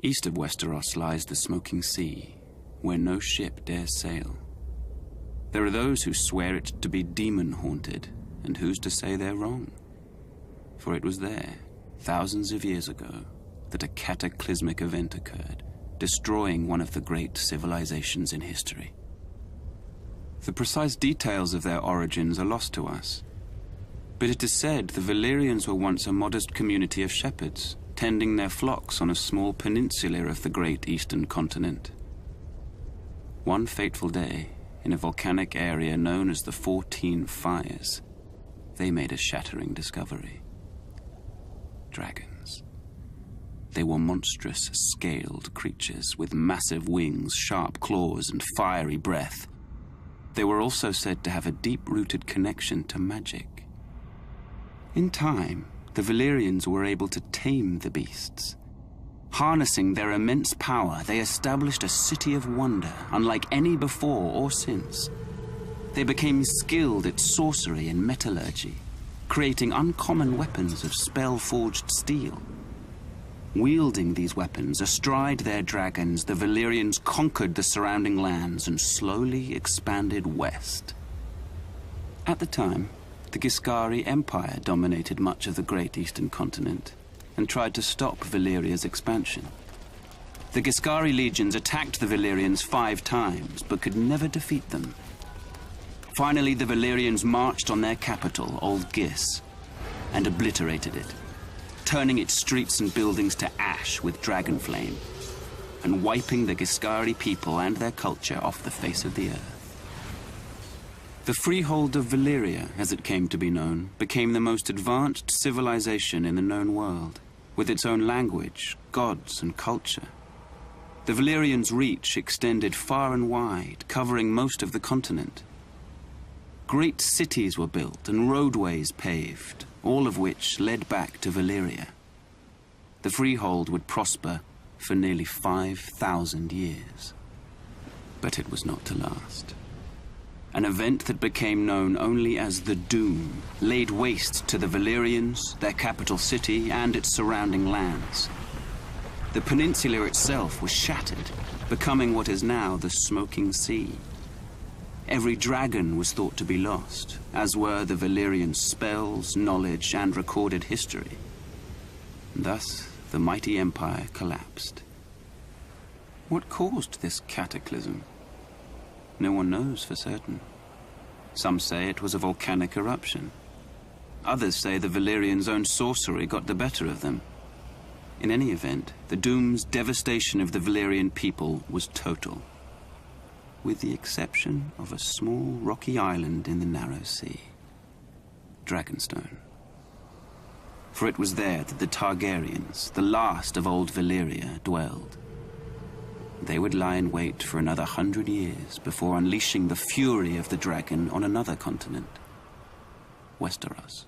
East of Westeros lies the Smoking Sea, where no ship dares sail. There are those who swear it to be demon-haunted, and who's to say they're wrong? For it was there, thousands of years ago, that a cataclysmic event occurred, destroying one of the great civilizations in history. The precise details of their origins are lost to us, but it is said the Valyrians were once a modest community of shepherds, tending their flocks on a small peninsula of the great eastern continent. One fateful day, in a volcanic area known as the 14 Fires, they made a shattering discovery. Dragons. They were monstrous, scaled creatures with massive wings, sharp claws, and fiery breath. They were also said to have a deep-rooted connection to magic. In time, the Valyrians were able to tame the beasts. Harnessing their immense power, they established a city of wonder, unlike any before or since. They became skilled at sorcery and metallurgy, creating uncommon weapons of spell-forged steel. Wielding these weapons astride their dragons, the Valyrians conquered the surrounding lands and slowly expanded west. At the time, the Giscari Empire dominated much of the great eastern continent and tried to stop Valyria's expansion. The Giscari legions attacked the Valyrians 5 times, but could never defeat them. Finally, the Valyrians marched on their capital, Old Gis, and obliterated it, turning its streets and buildings to ash with dragon flame, and wiping the Giscari people and their culture off the face of the earth. The freehold of Valyria, as it came to be known, became the most advanced civilization in the known world, with its own language, gods, and culture. The Valyrians' reach extended far and wide, covering most of the continent. Great cities were built and roadways paved, all of which led back to Valyria. The freehold would prosper for nearly 5,000 years. But it was not to last. An event that became known only as the Doom laid waste to the Valyrians, their capital city, and its surrounding lands. The peninsula itself was shattered, becoming what is now the Smoking Sea. Every dragon was thought to be lost, as were the Valyrian spells, knowledge, and recorded history. Thus, the mighty empire collapsed. What caused this cataclysm? No one knows for certain. Some say it was a volcanic eruption. Others say the Valyrians' own sorcery got the better of them. In any event, the Doom's devastation of the Valyrian people was total, with the exception of a small rocky island in the narrow sea, Dragonstone. For it was there that the Targaryens, the last of old Valyria, dwelled. They would lie in wait for another 100 years before unleashing the fury of the dragon on another continent, Westeros.